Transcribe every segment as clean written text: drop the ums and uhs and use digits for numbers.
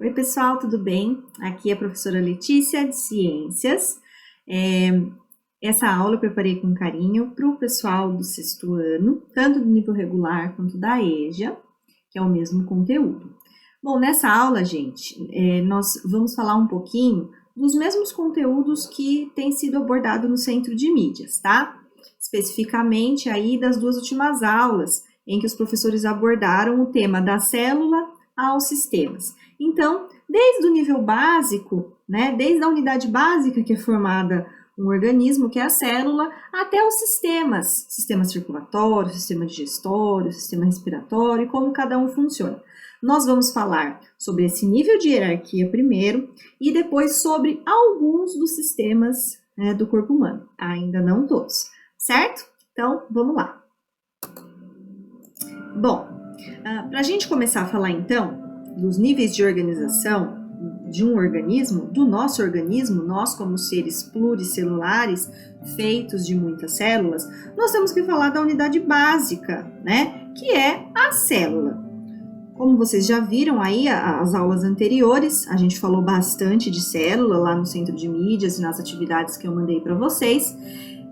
Oi, pessoal, tudo bem? Aqui é a professora Letícia, de Ciências. Essa aula eu preparei com carinho para o pessoal do sexto ano, tanto do nível regular quanto da EJA, que é o mesmo conteúdo. Bom, nessa aula, gente, nós vamos falar um pouquinho dos mesmos conteúdos que têm sido abordados no Centro de Mídias, tá? Especificamente aí das duas últimas aulas, em que os professores abordaram o tema da célula aos sistemas. Então, desde o nível básico, né, desde a unidade básica que é formada um organismo, que é a célula, até os sistemas, sistema circulatório, sistema digestório, sistema respiratório, e como cada um funciona. Nós vamos falar sobre esse nível de hierarquia primeiro, e depois sobre alguns dos sistemas do corpo humano, ainda não todos, certo? Então, vamos lá. Bom, para a gente começar a falar então dos níveis de organização de um organismo, do nosso organismo, nós como seres pluricelulares, feitos de muitas células, nós temos que falar da unidade básica, né, que é a célula. Como vocês já viram aí as aulas anteriores, a gente falou bastante de célula lá no Centro de Mídias e nas atividades que eu mandei para vocês.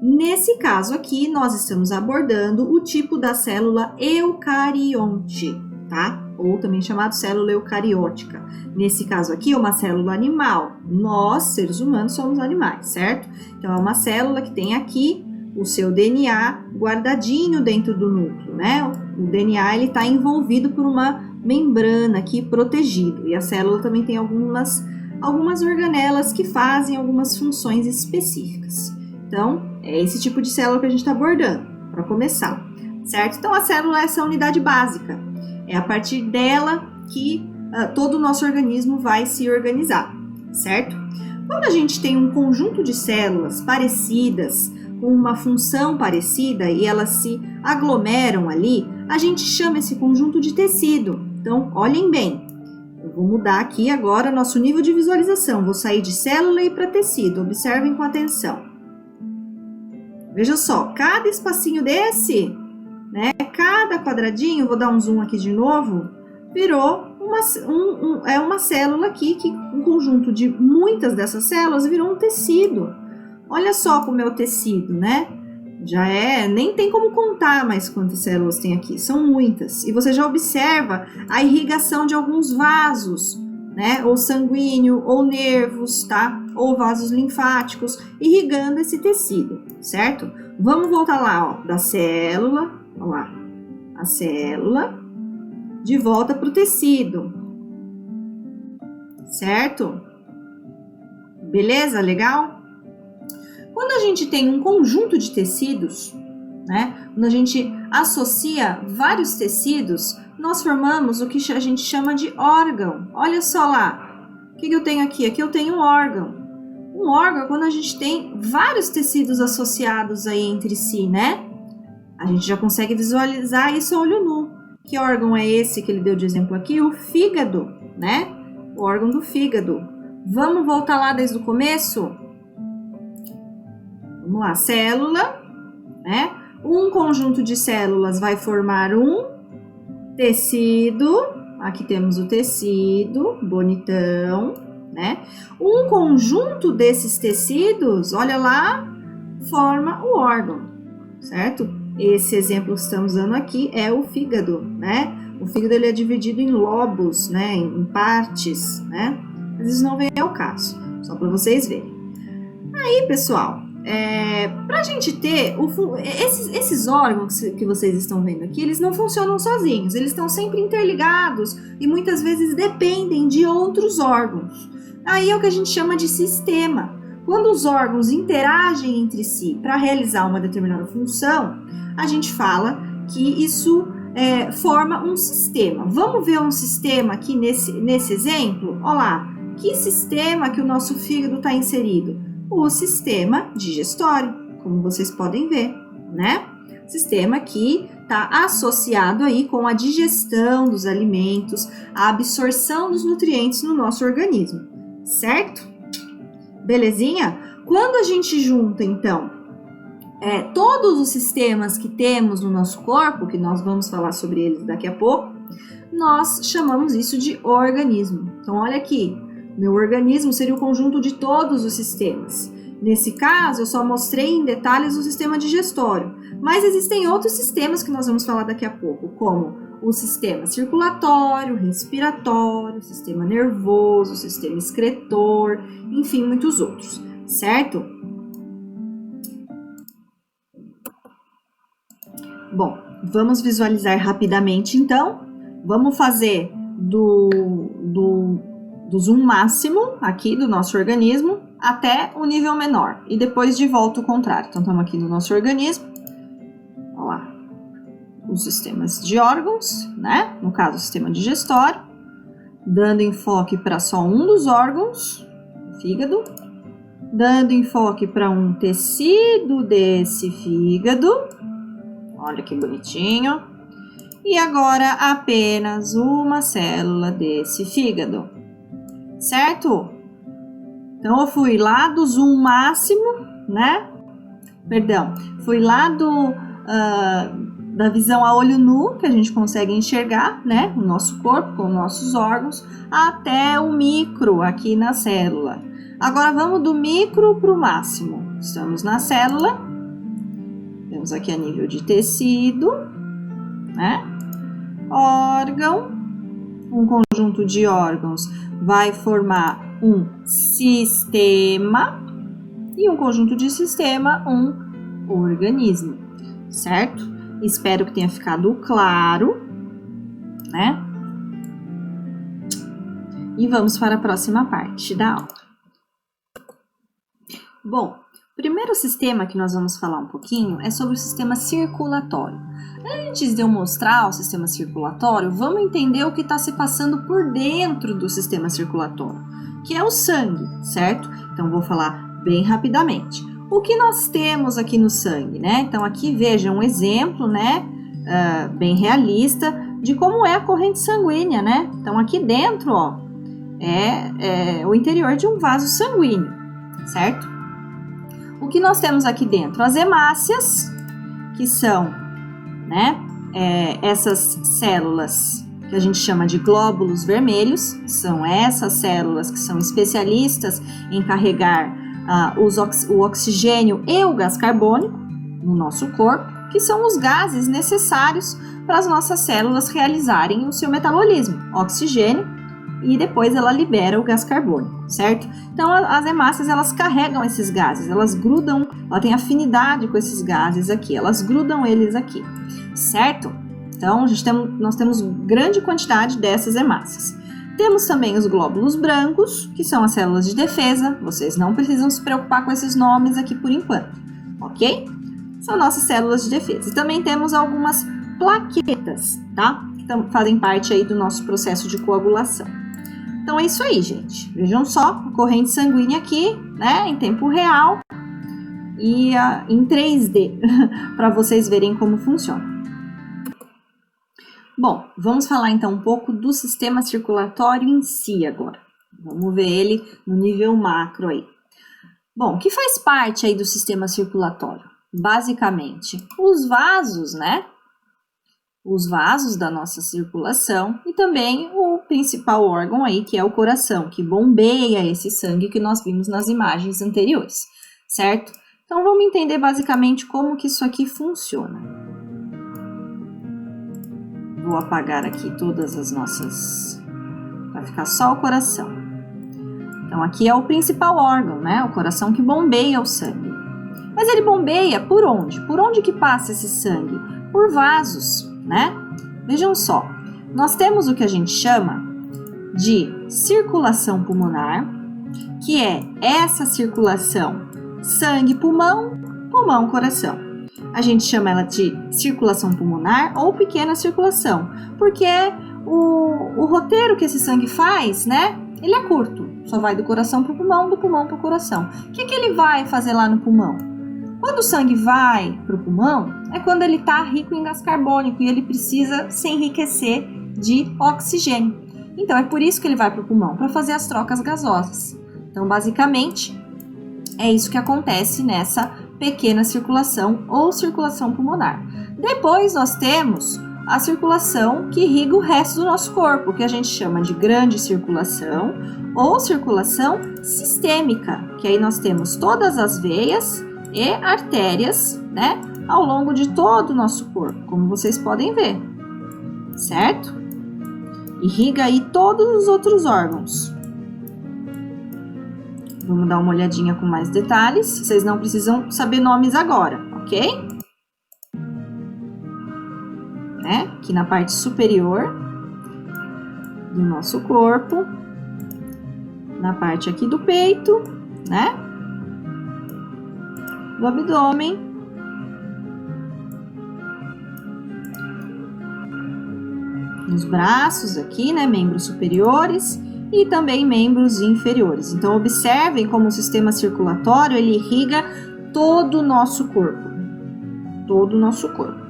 Nesse caso aqui, nós estamos abordando o tipo da célula eucarionte, tá? Ou também chamado célula eucariótica. Nesse caso aqui, é uma célula animal. Nós, seres humanos, somos animais, certo? Então, é uma célula que tem aqui o seu DNA guardadinho dentro do núcleo, né? O DNA, ele está envolvido por uma membrana aqui protegido. E a célula também tem algumas organelas que fazem algumas funções específicas. Então, é esse tipo de célula que a gente está abordando, para começar, certo? Então, a célula é essa unidade básica. É a partir dela que todo o nosso organismo vai se organizar, certo? Quando a gente tem um conjunto de células parecidas, com uma função parecida e elas se aglomeram ali, a gente chama esse conjunto de tecido. Então, olhem bem, eu vou mudar aqui agora nosso nível de visualização. Vou sair de célula e ir para tecido, observem com atenção. Veja só, cada espacinho desse, né, cada quadradinho, vou dar um zoom aqui de novo, virou uma célula aqui, que um conjunto de muitas dessas células virou um tecido. Olha só como é o tecido, né? Nem tem como contar mais quantas células tem aqui, são muitas. E você já observa a irrigação de alguns vasos, né? Ou sanguíneo, ou nervos, tá? Ou vasos linfáticos, irrigando esse tecido, certo? Vamos voltar lá, ó, da célula, olha lá, a célula, de volta para o tecido, certo? Beleza? Legal? Quando a gente tem um conjunto de tecidos, né? Quando a gente associa vários tecidos, nós formamos o que a gente chama de órgão. Olha só lá, o que eu tenho aqui? Aqui eu tenho um órgão. Um órgão é quando a gente tem vários tecidos associados aí entre si, né? A gente já consegue visualizar isso a olho nu. Que órgão é esse que ele deu de exemplo aqui? O fígado, né? O órgão do fígado. Vamos voltar lá desde o começo? Vamos lá, célula, né? Um conjunto de células vai formar um tecido. Aqui temos o tecido, bonitão, né? Um conjunto desses tecidos, olha lá, forma o órgão, certo? Esse exemplo que estamos usando aqui é o fígado, né? O fígado ele é dividido em lobos, né? Em partes, né? Mas isso não vem ao caso, só para vocês verem. Aí, pessoal, para a gente ter esses órgãos que vocês estão vendo aqui, eles não funcionam sozinhos, eles estão sempre interligados e muitas vezes dependem de outros órgãos. Aí é o que a gente chama de sistema. Quando os órgãos interagem entre si para realizar uma determinada função, a gente fala que isso forma um sistema. Vamos ver um sistema aqui nesse exemplo? Olha lá, que sistema que o nosso fígado está inserido? O sistema digestório, como vocês podem ver, né? Sistema que está associado aí com a digestão dos alimentos, a absorção dos nutrientes no nosso organismo, certo? Belezinha? Quando a gente junta, então, todos os sistemas que temos no nosso corpo, que nós vamos falar sobre eles daqui a pouco, nós chamamos isso de organismo. Então, olha aqui, meu organismo seria o conjunto de todos os sistemas. Nesse caso, eu só mostrei em detalhes o sistema digestório, mas existem outros sistemas que nós vamos falar daqui a pouco, como o sistema circulatório, respiratório, sistema nervoso, sistema excretor, enfim, muitos outros, certo? Bom, vamos visualizar rapidamente então. Vamos fazer do zoom máximo aqui do nosso organismo até o nível menor e depois de volta o contrário. Então, estamos aqui no nosso organismo. Olha lá, os sistemas de órgãos, né? No caso, o sistema digestório, dando enfoque para só um dos órgãos, o fígado, dando enfoque para um tecido desse fígado. Olha que bonitinho. E agora apenas uma célula desse fígado, certo? Então eu fui lá do zoom máximo, né? Perdão, fui lá da visão a olho nu, que a gente consegue enxergar, né? O nosso corpo com nossos órgãos, até o micro aqui na célula. Agora vamos do micro para o máximo. Estamos na célula, temos aqui a nível de tecido, né? Órgão, um conjunto de órgãos vai formar um sistema e um conjunto de sistema, um organismo, certo? Espero que tenha ficado claro, né? E vamos para a próxima parte da aula. Bom, o primeiro sistema que nós vamos falar um pouquinho é sobre o sistema circulatório. Antes de eu mostrar o sistema circulatório, vamos entender o que está se passando por dentro do sistema circulatório, que é o sangue, certo? Então, vou falar bem rapidamente. O que nós temos aqui no sangue, né? Então, aqui veja um exemplo, né? Bem realista de como é a corrente sanguínea, né? Então, aqui dentro, ó, é o interior de um vaso sanguíneo, certo? O que nós temos aqui dentro? As hemácias, que são, né, essas células que a gente chama de glóbulos vermelhos, são essas células que são especialistas em carregar o oxigênio e o gás carbônico no nosso corpo, que são os gases necessários para as nossas células realizarem o seu metabolismo, oxigênio, e depois ela libera o gás carbônico, certo? Então, as hemácias, elas carregam esses gases, elas grudam, ela tem afinidade com esses gases aqui, elas grudam eles aqui, certo? Então, nós temos grande quantidade dessas hemácias. Temos também os glóbulos brancos, que são as células de defesa, vocês não precisam se preocupar com esses nomes aqui por enquanto, ok? São nossas células de defesa. E também temos algumas plaquetas, tá? Que fazem parte aí do nosso processo de coagulação. Então é isso aí, gente. Vejam só, a corrente sanguínea aqui, né, em tempo real e em 3D, para vocês verem como funciona. Bom, vamos falar então um pouco do sistema circulatório em si agora. Vamos ver ele no nível macro aí. Bom, o que faz parte aí do sistema circulatório? Basicamente, os vasos, né? Os vasos da nossa circulação e também o principal órgão aí, que é o coração, que bombeia esse sangue que nós vimos nas imagens anteriores, certo? Então, vamos entender basicamente como que isso aqui funciona. Vou apagar aqui todas as nossas... Vai ficar só o coração. Então, aqui é o principal órgão, né? O coração que bombeia o sangue. Mas ele bombeia por onde? Por onde que passa esse sangue? Por vasos, né? Vejam só, nós temos o que a gente chama de circulação pulmonar, que é essa circulação sangue-pulmão, pulmão-coração. A gente chama ela de circulação pulmonar ou pequena circulação, porque o roteiro que esse sangue faz, né? Ele é curto, só vai do coração para o pulmão, do pulmão para o coração. O que ele vai fazer lá no pulmão? Quando o sangue vai para o pulmão, é quando ele está rico em gás carbônico e ele precisa se enriquecer de oxigênio. Então, é por isso que ele vai para o pulmão, para fazer as trocas gasosas. Então, basicamente, é isso que acontece nessa pequena circulação ou circulação pulmonar. Depois, nós temos a circulação que irriga o resto do nosso corpo, que a gente chama de grande circulação ou circulação sistêmica, que aí nós temos todas as veias e artérias, né, ao longo de todo o nosso corpo, como vocês podem ver, certo? Irriga aí todos os outros órgãos. Vamos dar uma olhadinha com mais detalhes. Vocês não precisam saber nomes agora, ok? Aqui na parte superior do nosso corpo, na parte aqui do peito, né? Do abdômen. Nos braços aqui, né? Membros superiores e também membros inferiores. Então, observem como o sistema circulatório, ele irriga todo o nosso corpo. Todo o nosso corpo.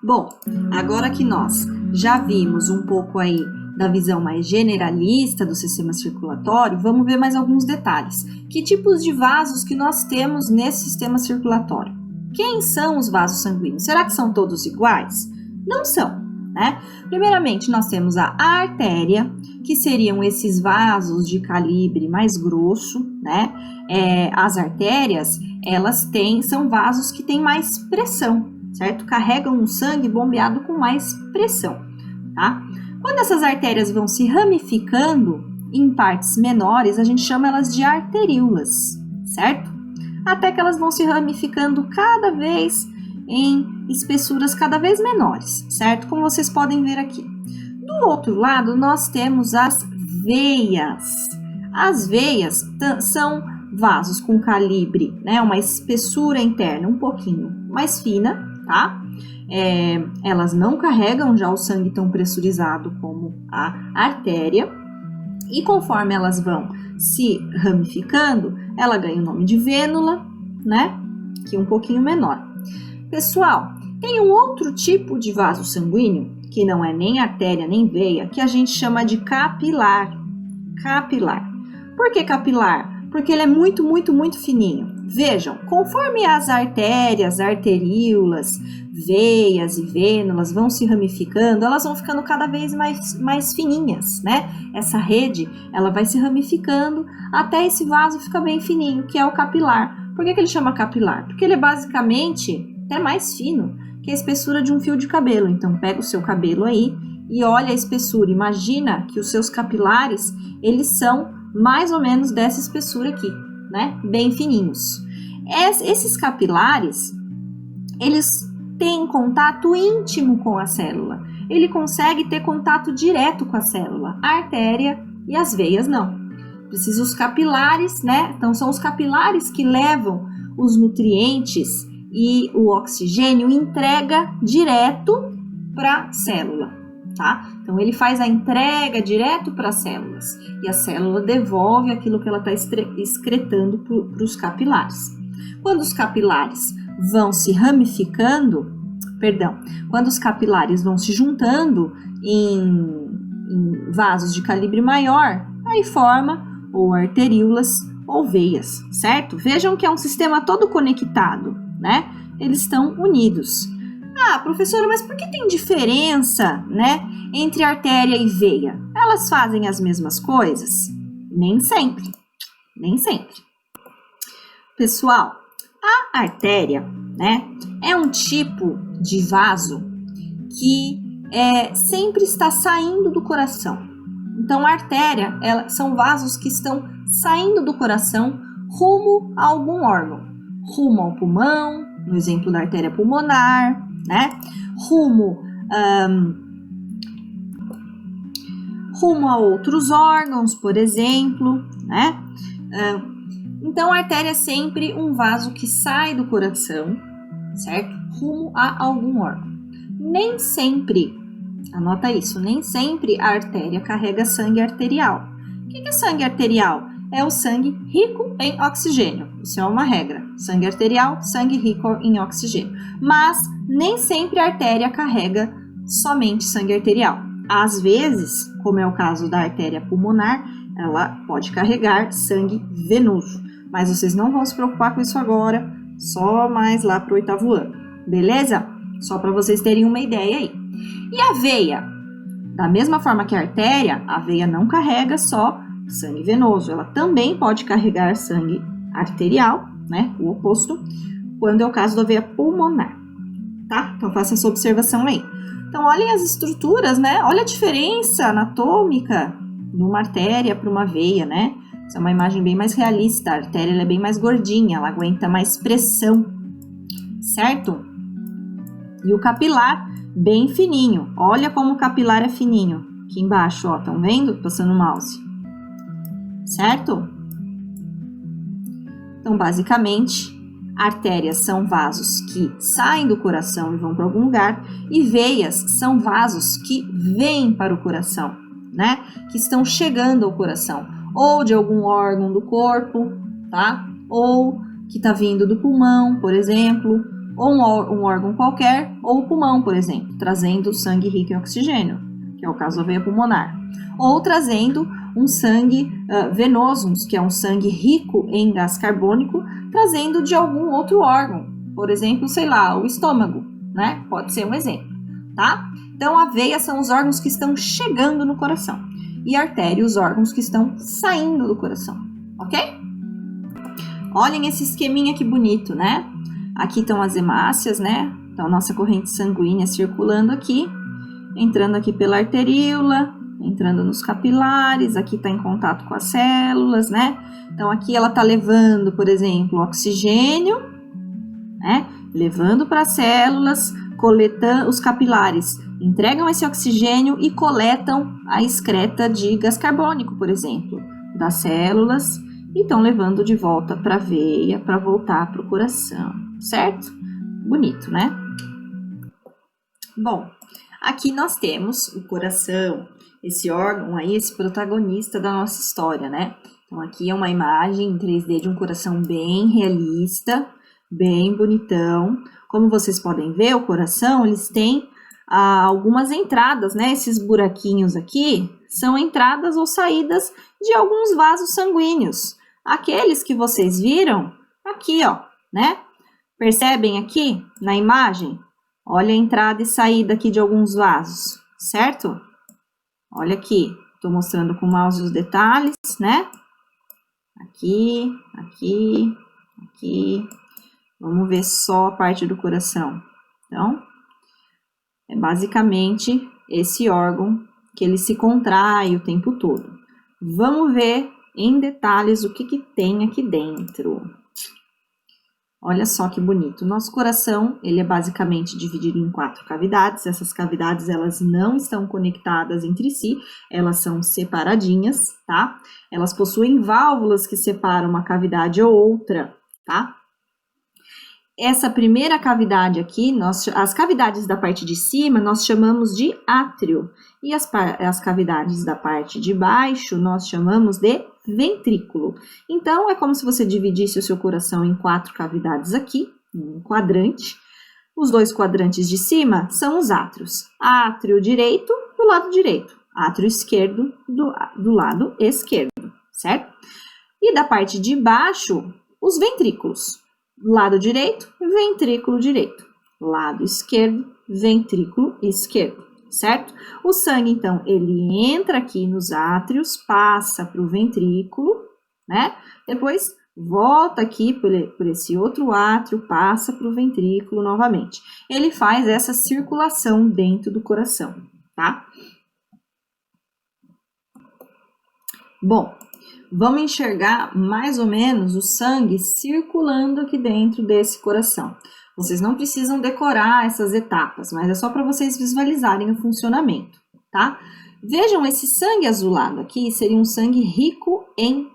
Bom, agora que nós já vimos um pouco aí da visão mais generalista do sistema circulatório, vamos ver mais alguns detalhes. Que tipos de vasos que nós temos nesse sistema circulatório? Quem são os vasos sanguíneos? Será que são todos iguais? Não são, né? Primeiramente, nós temos a artéria, que seriam esses vasos de calibre mais grosso, né? As artérias, são vasos que têm mais pressão, certo? Carregam o sangue bombeado com mais pressão, tá? Quando essas artérias vão se ramificando em partes menores, a gente chama elas de arteríolas, certo? Até que elas vão se ramificando cada vez em espessuras cada vez menores, certo? Como vocês podem ver aqui. Do outro lado, nós temos as veias. As veias são vasos com calibre, né? Uma espessura interna um pouquinho mais fina, tá? Elas não carregam já o sangue tão pressurizado como a artéria, e conforme elas vão se ramificando, ela ganha o nome de vênula, né? Que é um pouquinho menor. Pessoal, tem um outro tipo de vaso sanguíneo, que não é nem artéria nem veia, que a gente chama de capilar. Capilar. Por que capilar? Porque ele é muito, muito, muito fininho. Vejam, conforme as artérias, arteríolas, veias e vênulas vão se ramificando, elas vão ficando cada vez mais fininhas, né? Essa rede, ela vai se ramificando até esse vaso ficar bem fininho, que é o capilar. Por que ele chama capilar? Porque ele é basicamente até mais fino que a espessura de um fio de cabelo. Então, pega o seu cabelo aí e olha a espessura. Imagina que os seus capilares, eles são mais ou menos dessa espessura aqui, né? Bem fininhos. Esses capilares, eles têm contato íntimo com a célula. Ele consegue ter contato direto com a célula. A artéria e as veias não. Precisa os capilares, né? Então, são os capilares que levam os nutrientes e o oxigênio, entrega direto para a célula, tá? Então, ele faz a entrega direto para as células e a célula devolve aquilo que ela está excretando para os capilares. Quando os capilares vão se ramificando, quando os capilares vão se juntando em vasos de calibre maior, aí forma ou arteríolas ou veias, certo? Vejam que é um sistema todo conectado, né? Eles estão unidos. Ah, professora, mas por que tem diferença, né, entre artéria e veia? Elas fazem as mesmas coisas? Nem sempre, nem sempre. Pessoal, a artéria, né, é um tipo de vaso que sempre está saindo do coração. Então, a artéria, são vasos que estão saindo do coração rumo a algum órgão. Rumo ao pulmão, no exemplo da artéria pulmonar, né? Rumo a outros órgãos, por exemplo, né? Então, a artéria é sempre um vaso que sai do coração, certo? Rumo a algum órgão. Nem sempre, anota isso, nem sempre a artéria carrega sangue arterial. O que é sangue arterial? É o sangue rico em oxigênio. Isso é uma regra. Sangue arterial, sangue rico em oxigênio. Mas nem sempre a artéria carrega somente sangue arterial. Às vezes, como é o caso da artéria pulmonar, ela pode carregar sangue venoso. Mas vocês não vão se preocupar com isso agora, só mais lá para o 8º ano, beleza? Só para vocês terem uma ideia aí. E a veia? Da mesma forma que a artéria, a veia não carrega só sangue venoso, ela também pode carregar sangue arterial, né? O oposto, quando é o caso da veia pulmonar, tá? Então faça essa observação aí. Então olhem as estruturas, né? Olha a diferença anatômica de uma artéria para uma veia, né? Essa é uma imagem bem mais realista. A artéria ela é bem mais gordinha, ela aguenta mais pressão, certo? E o capilar, bem fininho. Olha como o capilar é fininho. Aqui embaixo, ó, estão vendo? Passando o mouse. Certo? Então, basicamente, artérias são vasos que saem do coração e vão para algum lugar, e veias são vasos que vêm para o coração, né? Que estão chegando ao coração, ou de algum órgão do corpo, tá? Ou que está vindo do pulmão, por exemplo, ou um órgão qualquer, ou o pulmão, por exemplo, trazendo sangue rico em oxigênio, que é o caso da veia pulmonar, ou trazendo um sangue venoso, que é um sangue rico em gás carbônico, trazendo de algum outro órgão, por exemplo, sei lá, o estômago, né? Pode ser um exemplo, tá? Então, a veia são os órgãos que estão chegando no coração e a artéria os órgãos que estão saindo do coração, ok? Olhem esse esqueminha que bonito, né? Aqui estão as hemácias, né? Então, nossa corrente sanguínea circulando aqui, entrando aqui pela arteríola, entrando nos capilares, aqui está em contato com as células, né? Então, aqui ela está levando, por exemplo, oxigênio, né? Levando para as células, coletando os capilares, entregam esse oxigênio e coletam a excreta de gás carbônico, por exemplo, das células, e estão levando de volta para a veia para voltar para o coração, certo? Bonito, né? Bom, aqui nós temos o coração, esse órgão aí, esse protagonista da nossa história, né? Então, aqui é uma imagem em 3D de um coração bem realista, bem bonitão. Como vocês podem ver, o coração, eles têm algumas entradas, né? Esses buraquinhos aqui são entradas ou saídas de alguns vasos sanguíneos. Aqueles que vocês viram aqui, ó, né? Percebem aqui na imagem? Olha a entrada e saída aqui de alguns vasos, certo? Olha aqui, estou mostrando com o mouse os detalhes, né? Aqui, aqui, aqui. Vamos ver só a parte do coração. Então, é basicamente esse órgão que ele se contrai o tempo todo. Vamos ver em detalhes o que tem aqui dentro. Olha só que bonito. Nosso coração, ele é basicamente dividido em 4 cavidades. Essas cavidades, elas não estão conectadas entre si, elas são separadinhas, tá? Elas possuem válvulas que separam uma cavidade ou outra, tá? Essa primeira cavidade aqui, as cavidades da parte de cima, nós chamamos de átrio. E as cavidades da parte de baixo, nós chamamos de ventrículo. Então, é como se você dividisse o seu coração em 4 cavidades aqui, um quadrante. Os 2 quadrantes de cima são os átrios. Átrio direito, do lado direito. Átrio esquerdo, do lado esquerdo, certo? E da parte de baixo, os ventrículos. Lado direito, ventrículo direito. Lado esquerdo, ventrículo esquerdo, certo? O sangue, então, ele entra aqui nos átrios, passa para o ventrículo, né? Depois volta aqui por esse outro átrio, passa para o ventrículo novamente. Ele faz essa circulação dentro do coração, tá? Bom, vamos enxergar mais ou menos o sangue circulando aqui dentro desse coração. Vocês não precisam decorar essas etapas, mas é só para vocês visualizarem o funcionamento, tá? Vejam, esse sangue azulado aqui seria um sangue rico em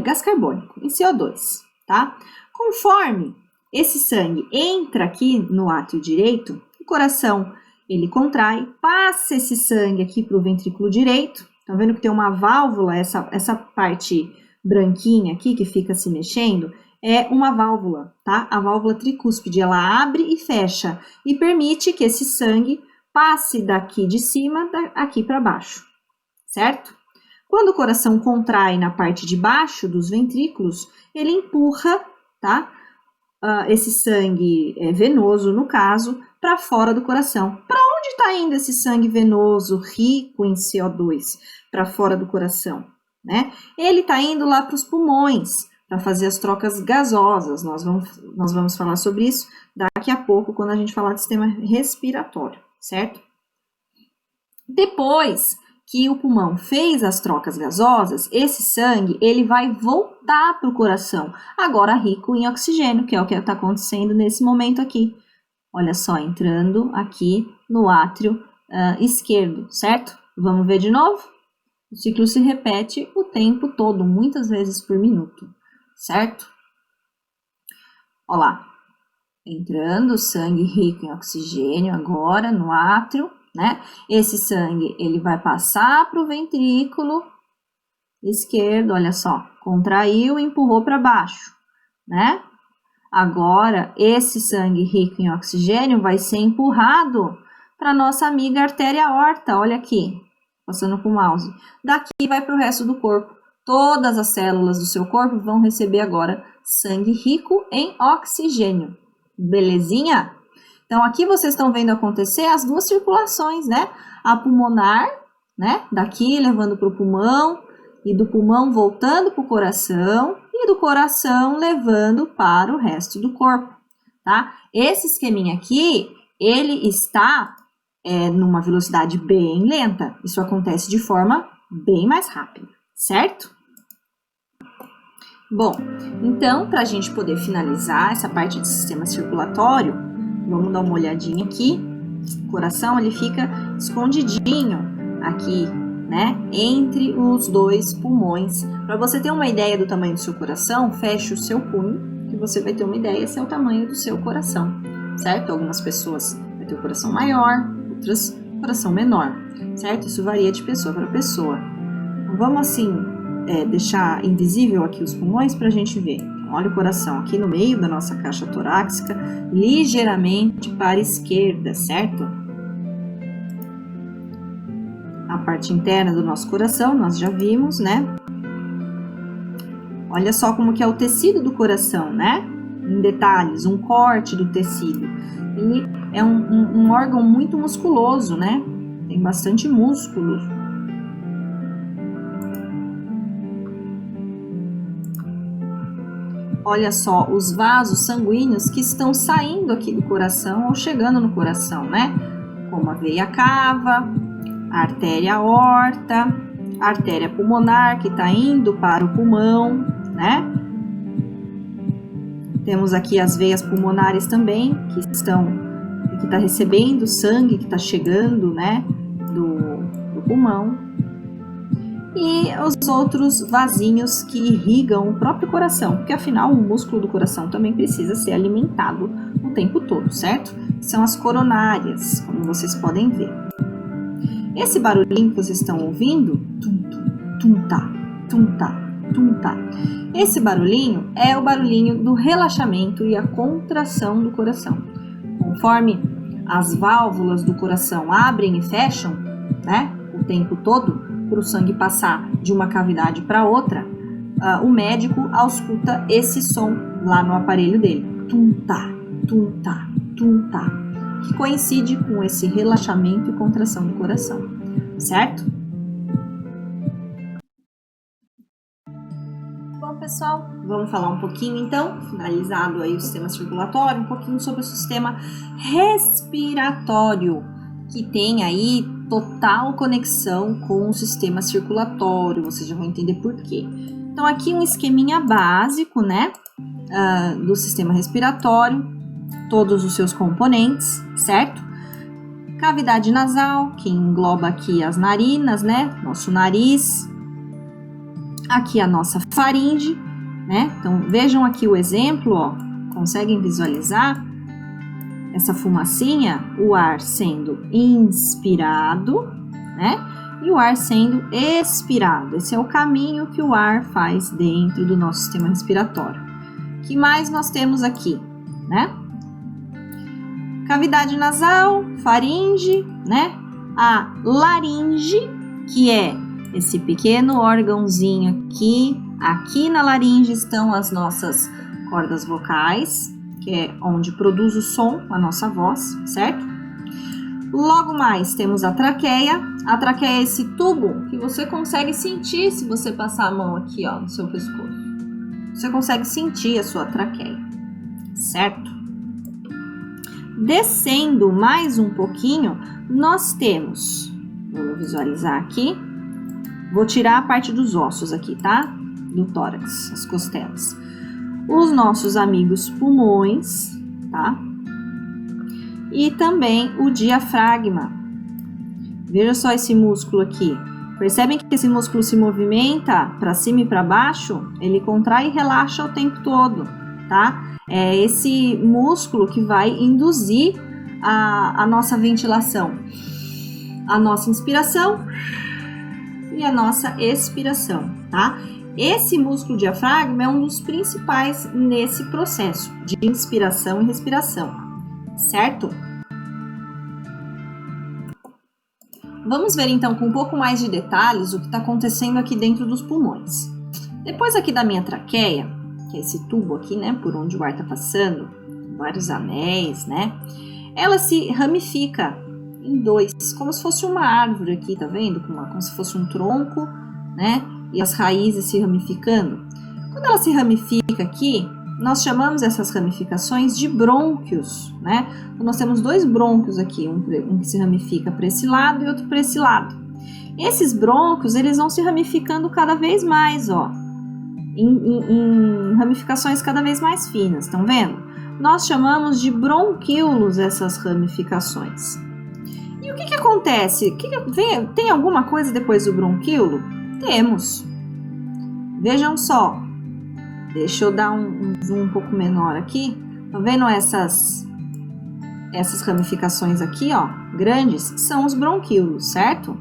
gás carbônico, em CO2, tá? Conforme esse sangue entra aqui no átrio direito, o coração, ele contrai, passa esse sangue aqui para o ventrículo direito. Tá vendo que tem uma válvula, essa parte branquinha aqui que fica se mexendo, é uma válvula, tá? A válvula tricúspide, ela abre e fecha e permite que esse sangue passe daqui de cima aqui para baixo, certo? Quando o coração contrai na parte de baixo dos ventrículos, ele empurra, tá? esse sangue venoso, no caso, para fora do coração. Para onde está indo esse sangue venoso rico em CO2 para fora do coração? Né? Ele está indo lá para os pulmões, para fazer as trocas gasosas. Nós vamos falar sobre isso daqui a pouco, quando a gente falar de sistema respiratório, certo? Depois que o pulmão fez as trocas gasosas, esse sangue ele vai voltar para o coração, agora rico em oxigênio, que é o que está acontecendo nesse momento aqui. Olha só, entrando aqui no átrio esquerdo, certo? Vamos ver de novo? O ciclo se repete o tempo todo, muitas vezes por minuto, certo? Olha lá, entrando sangue rico em oxigênio agora no átrio, né? Esse sangue ele vai passar para o ventrículo esquerdo, olha só, contraiu e empurrou para baixo, né? Agora, esse sangue rico em oxigênio vai ser empurrado para nossa amiga artéria aorta, olha aqui, passando com o mouse. Daqui vai para o resto do corpo. Todas as células do seu corpo vão receber agora sangue rico em oxigênio. Belezinha? Então, aqui vocês estão vendo acontecer as duas circulações, né? A pulmonar, né? Daqui levando para o pulmão, e do pulmão voltando para o coração, e do coração levando para o resto do corpo, tá? Esse esqueminha aqui, ele está numa velocidade bem lenta. Isso acontece de forma bem mais rápida, certo? Bom, então, para a gente poder finalizar essa parte de sistema circulatório, vamos dar uma olhadinha aqui. O coração, ele fica escondidinho aqui, né? Entre os dois pulmões. Para você ter uma ideia do tamanho do seu coração, feche o seu punho, que você vai ter uma ideia se é o tamanho do seu coração, certo? Algumas pessoas vai ter o coração maior, outras coração menor, certo? Isso varia de pessoa para pessoa. Vamos assim deixar invisível aqui os pulmões para a gente ver. Olha o coração aqui no meio da nossa caixa torácica, ligeiramente para a esquerda, certo? A parte interna do nosso coração, nós já vimos, né? Olha só como que é o tecido do coração, né? Em detalhes, um corte do tecido. Ele é um órgão muito musculoso, né? Tem bastante músculo. Olha só os vasos sanguíneos que estão saindo aqui do coração ou chegando no coração, né? Como a veia cava, a artéria aorta, a artéria pulmonar que está indo para o pulmão, né? Temos aqui as veias pulmonares também, que está recebendo sangue que está chegando, né? Do pulmão. E os outros vasinhos que irrigam o próprio coração, porque afinal o músculo do coração também precisa ser alimentado o tempo todo, certo? São as coronárias, como vocês podem ver. Esse barulhinho que vocês estão ouvindo, tum-tum, tum-tá, tum-tá, tum-tá. Esse barulhinho é o barulhinho do relaxamento e a contração do coração. Conforme as válvulas do coração abrem e fecham, né, o tempo todo, para o sangue passar de uma cavidade para outra, o médico ausculta esse som lá no aparelho dele. Tum-tá, tum-tá, tum-tá. Que coincide com esse relaxamento e contração do coração, certo? Bom, pessoal, vamos falar um pouquinho então, finalizado aí o sistema circulatório, um pouquinho sobre o sistema respiratório, que tem aí total conexão com o sistema circulatório, vocês já vão entender por quê. Então, aqui um esqueminha básico, né, do sistema respiratório, todos os seus componentes, certo? Cavidade nasal, que engloba aqui as narinas, né, nosso nariz. Aqui a nossa faringe, né, então vejam aqui o exemplo, ó, conseguem visualizar? Essa fumacinha, o ar sendo inspirado, né? E o ar sendo expirado. Esse é o caminho que o ar faz dentro do nosso sistema respiratório. O que mais nós temos aqui, né? Cavidade nasal, faringe, né? A laringe, que é esse pequeno órgãozinho aqui. Aqui na laringe estão as nossas cordas vocais, que é onde produz o som, a nossa voz, certo? Logo mais temos a traqueia. A traqueia é esse tubo que você consegue sentir se você passar a mão aqui, ó, no seu pescoço. Você consegue sentir a sua traqueia, certo? Descendo mais um pouquinho, nós temos, vou visualizar aqui, vou tirar a parte dos ossos aqui, tá? Do tórax, as costelas. Os nossos amigos pulmões, tá? E também o diafragma. Veja só esse músculo aqui. Percebem que esse músculo se movimenta para cima e para baixo? Ele contrai e relaxa o tempo todo, tá? É esse músculo que vai induzir a nossa ventilação, a nossa inspiração e a nossa expiração, tá? Esse músculo diafragma é um dos principais nesse processo de inspiração e respiração, certo? Vamos ver então com um pouco mais de detalhes o que está acontecendo aqui dentro dos pulmões. Depois aqui da minha traqueia, que é esse tubo aqui, né, por onde o ar está passando, vários anéis, né, ela se ramifica em dois, como se fosse uma árvore aqui, tá vendo? Como se fosse um tronco, né, e as raízes se ramificando. Quando ela se ramifica aqui, nós chamamos essas ramificações de brônquios, né? Então, nós temos dois brônquios aqui, um que se ramifica para esse lado e outro para esse lado. Esses brônquios, eles vão se ramificando cada vez mais, ó, em ramificações cada vez mais finas, estão vendo? Nós chamamos de bronquíolos essas ramificações. E o que acontece? Tem alguma coisa depois do bronquíolo? Temos. Vejam só. Deixa eu dar um zoom um pouco menor aqui. Tá vendo essas ramificações aqui, ó, grandes? São os bronquíolos, certo?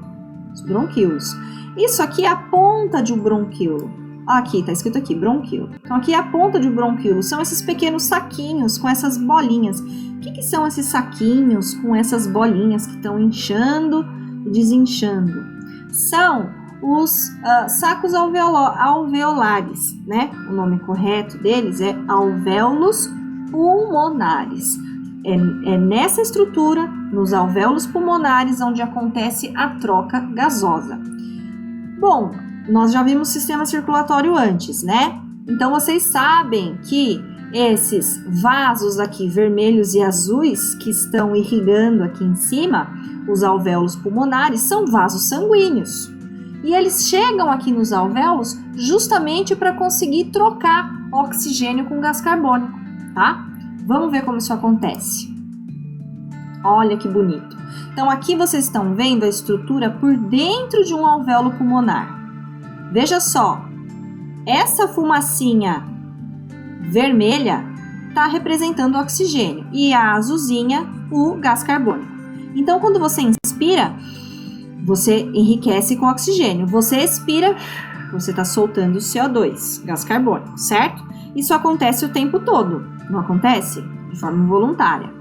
Os bronquíolos. Isso aqui é a ponta de um bronquíolo. Aqui, tá escrito aqui, bronquíolo. Então, aqui é a ponta de um bronquíolo. São esses pequenos saquinhos com essas bolinhas. O que são esses saquinhos com essas bolinhas que estão inchando e desinchando? São os sacos alveolares, né? O nome correto deles é alvéolos pulmonares. É nessa estrutura, nos alvéolos pulmonares, onde acontece a troca gasosa. Bom, nós já vimos o sistema circulatório antes, né? Então, vocês sabem que esses vasos aqui, vermelhos e azuis, que estão irrigando aqui em cima, os alvéolos pulmonares, são vasos sanguíneos. E eles chegam aqui nos alvéolos justamente para conseguir trocar oxigênio com gás carbônico, tá? Vamos ver como isso acontece. Olha que bonito. Então, aqui vocês estão vendo a estrutura por dentro de um alvéolo pulmonar. Veja só, essa fumacinha vermelha está representando o oxigênio e a azulzinha o gás carbônico. Então, quando você inspira, você enriquece com oxigênio. Você expira, você está soltando CO2, gás carbônico, certo? Isso acontece o tempo todo, não acontece? De forma involuntária.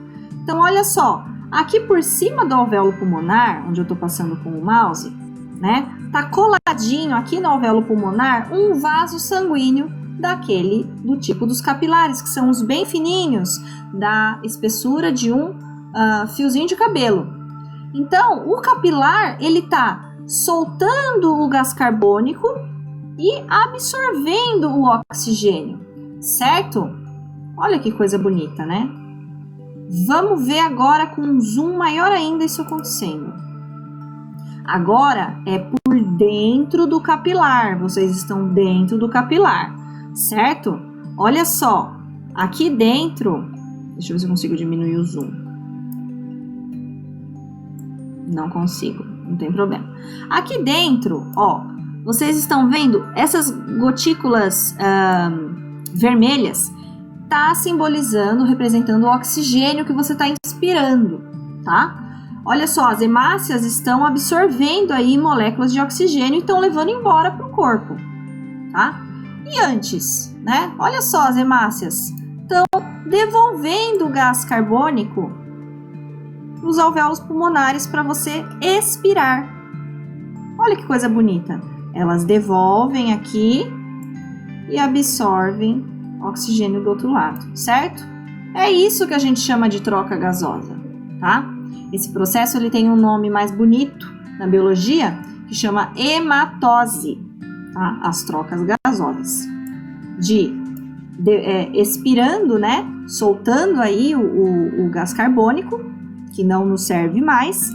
Então, olha só, aqui por cima do alvéolo pulmonar, onde eu estou passando com o mouse, né? Tá coladinho aqui no alvéolo pulmonar um vaso sanguíneo do tipo dos capilares, que são os bem fininhos, da espessura de um fiozinho de cabelo. Então, o capilar, ele tá soltando o gás carbônico e absorvendo o oxigênio, certo? Olha que coisa bonita, né? Vamos ver agora com um zoom maior ainda isso acontecendo. Agora é por dentro do capilar, vocês estão dentro do capilar, certo? Olha só, aqui dentro, deixa eu ver se eu consigo diminuir o zoom. Não consigo, não tem problema. Aqui dentro, ó, vocês estão vendo essas gotículas vermelhas, tá simbolizando, representando o oxigênio que você está inspirando, tá? Olha só, as hemácias estão absorvendo aí moléculas de oxigênio e estão levando embora para o corpo, tá? E antes, né? Olha só, as hemácias estão devolvendo o gás carbônico os alvéolos pulmonares para você expirar. Olha que coisa bonita. Elas devolvem aqui e absorvem oxigênio do outro lado, certo? É isso que a gente chama de troca gasosa, tá? Esse processo ele tem um nome mais bonito na biologia, que chama hematose, tá? As trocas gasosas. Expirando, né? Soltando aí o gás carbônico, que não nos serve mais,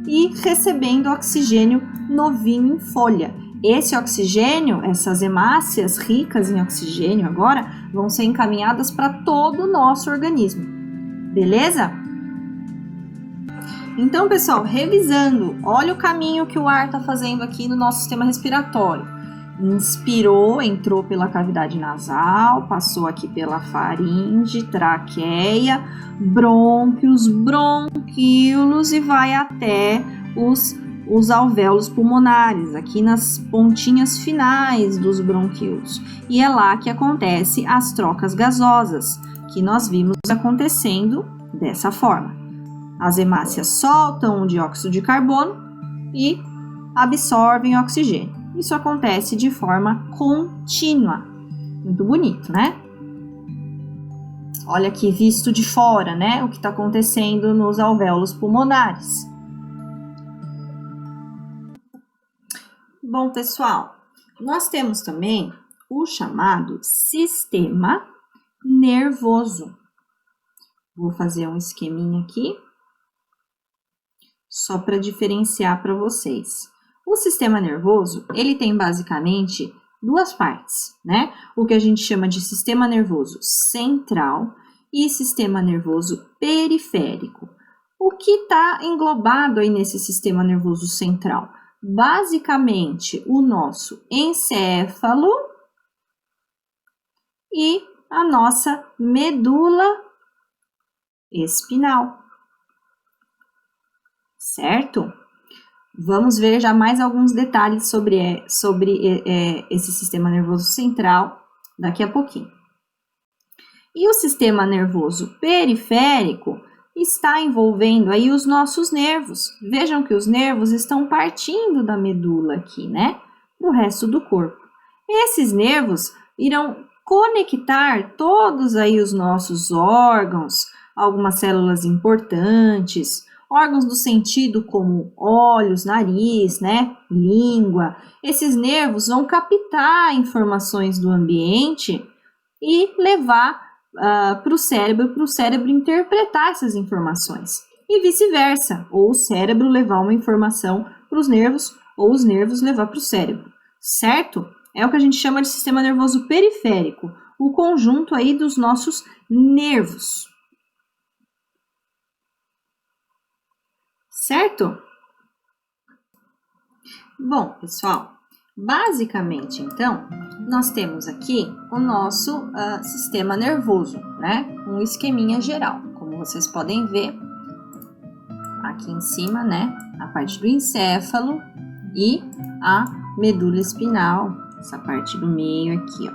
e recebendo oxigênio novinho em folha. Esse oxigênio, essas hemácias ricas em oxigênio agora, vão ser encaminhadas para todo o nosso organismo. Beleza? Então, pessoal, revisando, olha o caminho que o ar está fazendo aqui no nosso sistema respiratório. Inspirou, entrou pela cavidade nasal, passou aqui pela faringe, traqueia, brônquios, bronquíolos e vai até os alvéolos pulmonares, aqui nas pontinhas finais dos bronquíolos. E é lá que acontece as trocas gasosas, que nós vimos acontecendo dessa forma. As hemácias soltam o dióxido de carbono e absorvem oxigênio. Isso acontece de forma contínua. Muito bonito, né? Olha aqui, visto de fora, né? O que está acontecendo nos alvéolos pulmonares. Bom, pessoal, nós temos também o chamado sistema nervoso. Vou fazer um esqueminha aqui, só para diferenciar para vocês. O sistema nervoso, ele tem basicamente duas partes, né? O que a gente chama de sistema nervoso central e sistema nervoso periférico. O que está englobado aí nesse sistema nervoso central? Basicamente, o nosso encéfalo e a nossa medula espinal, certo? Vamos ver já mais alguns detalhes sobre esse sistema nervoso central daqui a pouquinho. E o sistema nervoso periférico está envolvendo aí os nossos nervos. Vejam que os nervos estão partindo da medula aqui, né? Para o resto do corpo. Esses nervos irão conectar todos aí os nossos órgãos, algumas células importantes, órgãos do sentido como olhos, nariz, né, língua. Esses nervos vão captar informações do ambiente e levar para o cérebro interpretar essas informações. E vice-versa, ou o cérebro levar uma informação para os nervos, ou os nervos levar para o cérebro, certo? É o que a gente chama de sistema nervoso periférico, o conjunto aí dos nossos nervos. Certo? Bom, pessoal, basicamente, então, nós temos aqui o nosso sistema nervoso, né? Um esqueminha geral, como vocês podem ver aqui em cima, né? A parte do encéfalo e a medula espinal, essa parte do meio aqui, ó.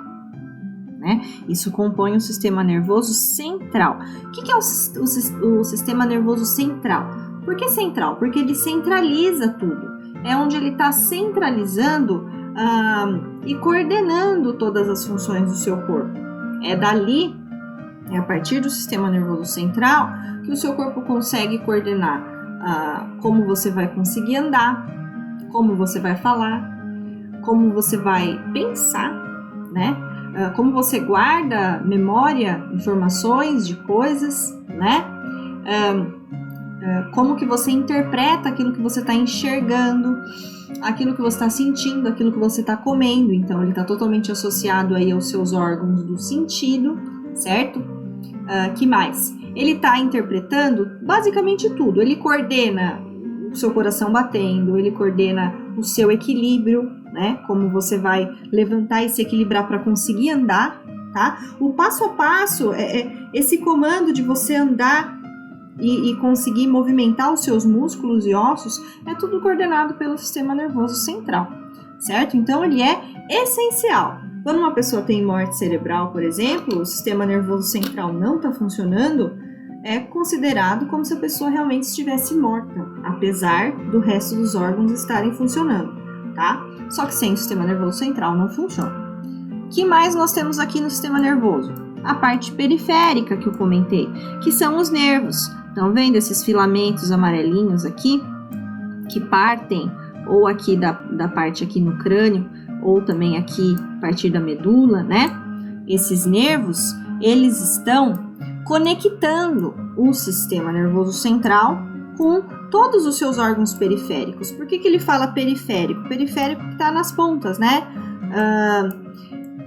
Né? Isso compõe o sistema nervoso central. O que é o sistema nervoso central? Por que central? Porque ele centraliza tudo. É onde ele está centralizando e coordenando todas as funções do seu corpo. É dali, é a partir do sistema nervoso central, que o seu corpo consegue coordenar como você vai conseguir andar, como você vai falar, como você vai pensar, né? Como você guarda memória, informações de coisas, né? Como que você interpreta aquilo que você está enxergando, aquilo que você está sentindo, aquilo que você está comendo. Então, ele está totalmente associado aí aos seus órgãos do sentido, certo? Que mais? Ele está interpretando basicamente tudo. Ele coordena o seu coração batendo, ele coordena o seu equilíbrio, né? Como você vai levantar e se equilibrar para conseguir andar, tá? O passo a passo, esse comando de você andar e conseguir movimentar os seus músculos e ossos, é tudo coordenado pelo sistema nervoso central, certo? Então, ele é essencial. Quando uma pessoa tem morte cerebral, por exemplo, o sistema nervoso central não está funcionando, é considerado como se a pessoa realmente estivesse morta, apesar do resto dos órgãos estarem funcionando, tá? Só que sem o sistema nervoso central não funciona. O que mais nós temos aqui no sistema nervoso? a parte periférica que eu comentei, que são os nervos. Estão vendo esses filamentos amarelinhos aqui, que partem ou aqui da parte aqui no crânio, ou também aqui a partir da medula, né? Esses nervos, eles estão conectando o sistema nervoso central com todos os seus órgãos periféricos. Por que ele fala periférico? Periférico que está nas pontas, né?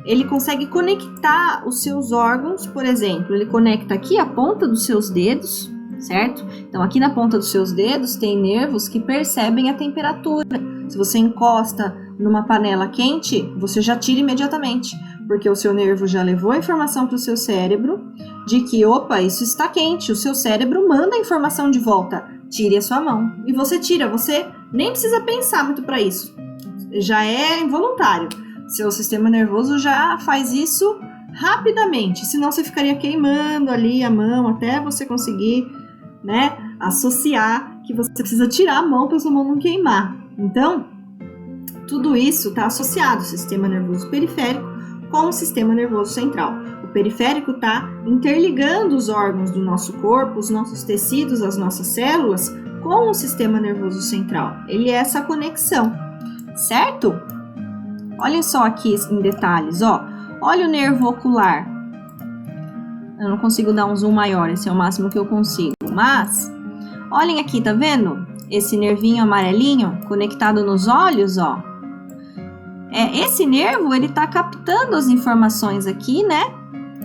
Ele consegue conectar os seus órgãos, por exemplo, ele conecta aqui a ponta dos seus dedos, certo? Então, aqui na ponta dos seus dedos tem nervos que percebem a temperatura. Se você encosta numa panela quente, você já tira imediatamente, porque o seu nervo já levou a informação para o seu cérebro de que, opa, isso está quente. O seu cérebro manda a informação de volta, tire a sua mão. E você tira, você nem precisa pensar muito para isso. Já é involuntário. Seu sistema nervoso já faz isso rapidamente, senão você ficaria queimando ali a mão até você conseguir, né, associar que você precisa tirar a mão para sua mão não queimar. Então, tudo isso está associado, o sistema nervoso periférico com o sistema nervoso central. O periférico está interligando os órgãos do nosso corpo, os nossos tecidos, as nossas células, com o sistema nervoso central. Ele é essa conexão, certo? Olhem só aqui em detalhes, ó. Olha o nervo ocular. Eu não consigo dar um zoom maior, esse é o máximo que eu consigo. Mas, olhem aqui, tá vendo? Esse nervinho amarelinho conectado nos olhos, ó. Esse nervo, ele tá captando as informações aqui, né?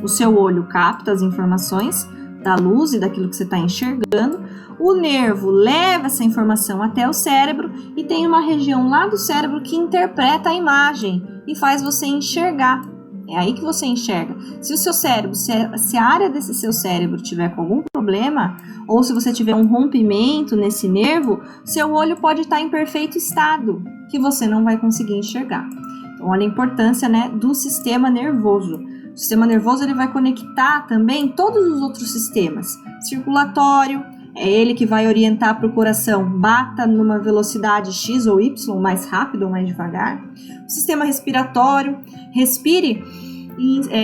O seu olho capta as informações da luz e daquilo que você está enxergando. O nervo leva essa informação até o cérebro e tem uma região lá do cérebro que interpreta a imagem e faz você enxergar. É aí que você enxerga. Se o seu cérebro, se a área desse seu cérebro tiver com algum problema, ou se você tiver um rompimento nesse nervo, seu olho pode estar em perfeito estado, que você não vai conseguir enxergar. Então, olha a importância, né, do sistema nervoso. O sistema nervoso ele vai conectar também todos os outros sistemas. Circulatório, é ele que vai orientar para o coração, bata numa velocidade X ou Y, mais rápido ou mais devagar. O sistema respiratório, respire,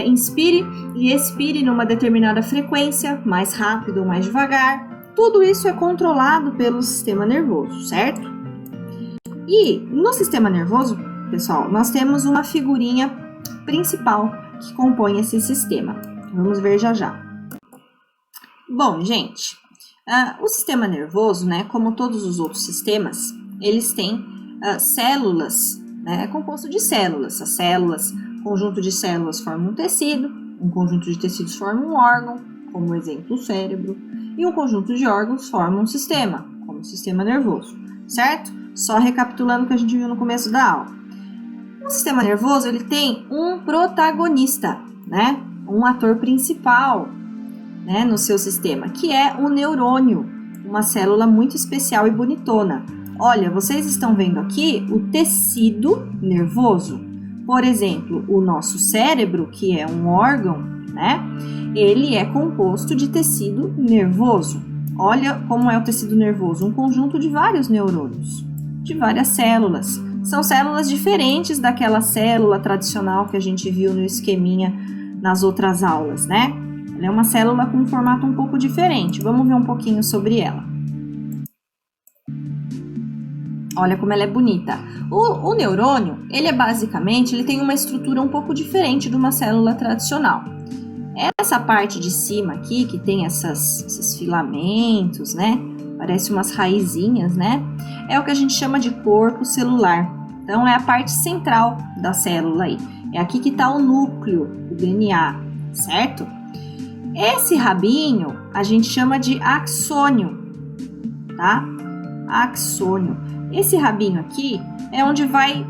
inspire e expire numa determinada frequência, mais rápido ou mais devagar. Tudo isso é controlado pelo sistema nervoso, certo? E no sistema nervoso, pessoal, nós temos uma figurinha principal que compõe esse sistema. Vamos ver já já. Bom, gente, o sistema nervoso, né, como todos os outros sistemas, eles têm células, né, é composto de células. As células, conjunto de células forma um tecido, um conjunto de tecidos forma um órgão, como por exemplo o cérebro, e um conjunto de órgãos forma um sistema, como o sistema nervoso, certo? Só recapitulando o que a gente viu no começo da aula. O sistema nervoso, ele tem um protagonista, né? Um ator principal, né, no seu sistema, que é o neurônio, uma célula muito especial e bonitona. Olha, vocês estão vendo aqui o tecido nervoso. Por exemplo, o nosso cérebro, que é um órgão, né? Ele é composto de tecido nervoso. Olha como é o tecido nervoso, um conjunto de vários neurônios, de várias células. São células diferentes daquela célula tradicional que a gente viu no esqueminha nas outras aulas, né? Ela é uma célula com um formato um pouco diferente. Vamos ver um pouquinho sobre ela. Olha como ela é bonita. O neurônio, ele tem uma estrutura um pouco diferente de uma célula tradicional. Essa parte de cima aqui, que tem esses filamentos, né? Parece umas raizinhas, né? É o que a gente chama de corpo celular. Então, é a parte central da célula aí. É aqui que está o núcleo, o DNA, certo? Esse rabinho a gente chama de axônio, tá? Axônio. Esse rabinho aqui é onde vai,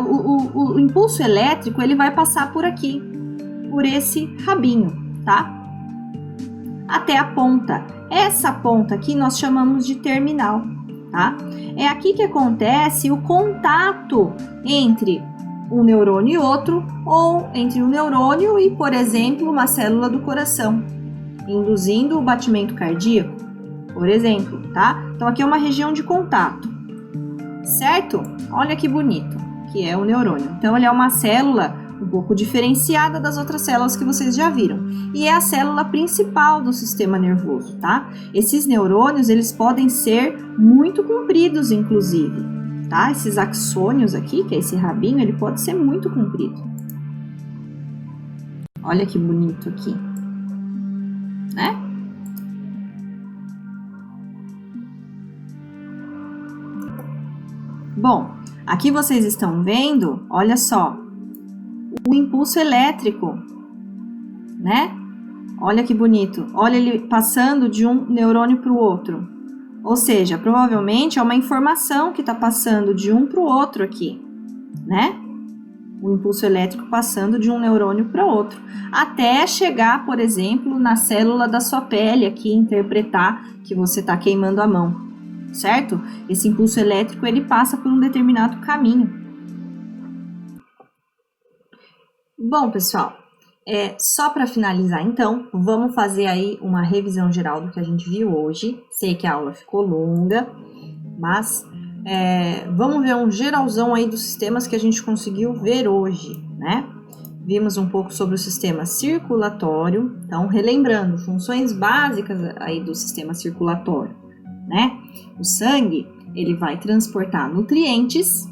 o impulso elétrico, ele vai passar por aqui, por esse rabinho, tá? Até a ponta. Essa ponta aqui nós chamamos de terminal, tá? É aqui que acontece o contato entre um neurônio e outro, ou entre um neurônio e, por exemplo, uma célula do coração, induzindo o batimento cardíaco, por exemplo, tá? Então, aqui é uma região de contato, certo? Olha que bonito, que é o neurônio. Então, ele é uma célula um pouco diferenciada das outras células que vocês já viram. E é a célula principal do sistema nervoso, tá? Esses neurônios, eles podem ser muito compridos, inclusive, tá? Esses axônios aqui, que é esse rabinho, ele pode ser muito comprido. Olha que bonito aqui, né? Bom, aqui vocês estão vendo, olha só, o impulso elétrico, né? Olha que bonito. Olha ele passando de um neurônio para o outro. Ou seja, provavelmente é uma informação que está passando de um para o outro aqui, né? O impulso elétrico passando de um neurônio para outro. Até chegar, por exemplo, na célula da sua pele aqui, interpretar que você está queimando a mão, certo? Esse impulso elétrico, ele passa por um determinado caminho. Bom, pessoal, só para finalizar, então, vamos fazer aí uma revisão geral do que a gente viu hoje. Sei que a aula ficou longa, mas vamos ver um geralzão aí dos sistemas que a gente conseguiu ver hoje, né? Vimos um pouco sobre o sistema circulatório, então, relembrando, funções básicas aí do sistema circulatório, né? O sangue, ele vai transportar nutrientes,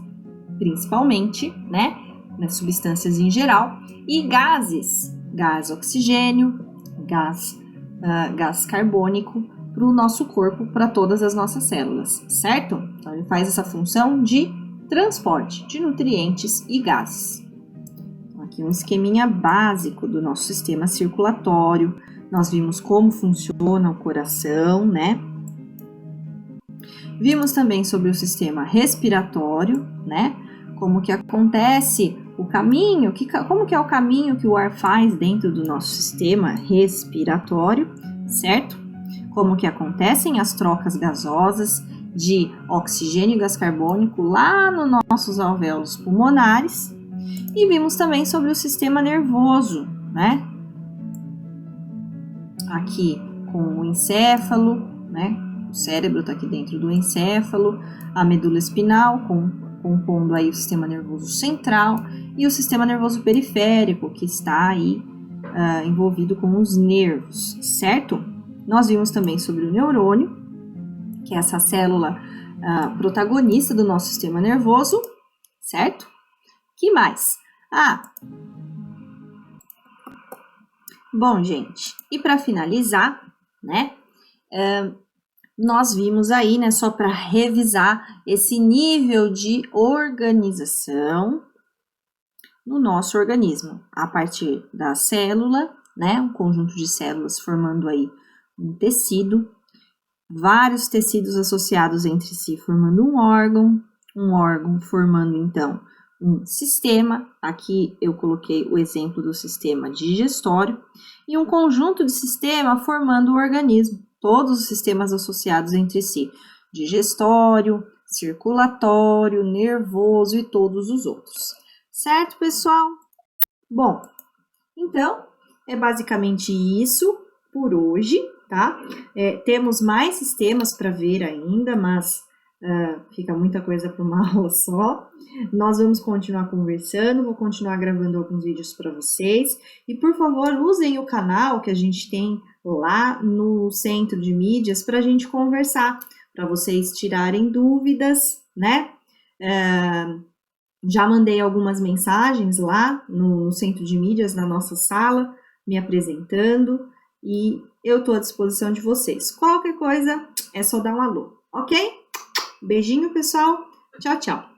principalmente, né? Nas substâncias em geral, e gases, gás oxigênio, gás carbônico, para o nosso corpo, para todas as nossas células, certo? Então, ele faz essa função de transporte de nutrientes e gases. Então, aqui um esqueminha básico do nosso sistema circulatório. Nós vimos como funciona o coração, né? Vimos também sobre o sistema respiratório, né? Como que acontece o caminho, como que é o caminho que o ar faz dentro do nosso sistema respiratório, certo? Como que acontecem as trocas gasosas de oxigênio e gás carbônico lá nos nossos alvéolos pulmonares. E vimos também sobre o sistema nervoso, né? Aqui com o encéfalo, né? O cérebro está aqui dentro do encéfalo, a medula espinal compondo aí o sistema nervoso central e o sistema nervoso periférico, que está aí envolvido com os nervos, certo? Nós vimos também sobre o neurônio, que é essa célula protagonista do nosso sistema nervoso, certo? Que mais? Bom, gente, e para finalizar, né, nós vimos aí, né, só para revisar esse nível de organização no nosso organismo, a partir da célula, né, um conjunto de células formando aí um tecido, vários tecidos associados entre si formando um órgão formando então um sistema, aqui eu coloquei o exemplo do sistema digestório, e um conjunto de sistema formando o organismo, todos os sistemas associados entre si, digestório, circulatório, nervoso e todos os outros. Certo, pessoal? Bom, então, é basicamente isso por hoje, tá? Temos mais sistemas para ver ainda, mas fica muita coisa para uma aula só. Nós vamos continuar conversando, vou continuar gravando alguns vídeos para vocês. E, por favor, usem o canal que a gente tem lá no Centro de Mídias para a gente conversar, para vocês tirarem dúvidas, né? Já mandei algumas mensagens lá no Centro de Mídias, na nossa sala, me apresentando, e eu estou à disposição de vocês. Qualquer coisa, é só dar um alô, ok? Beijinho, pessoal. Tchau, tchau.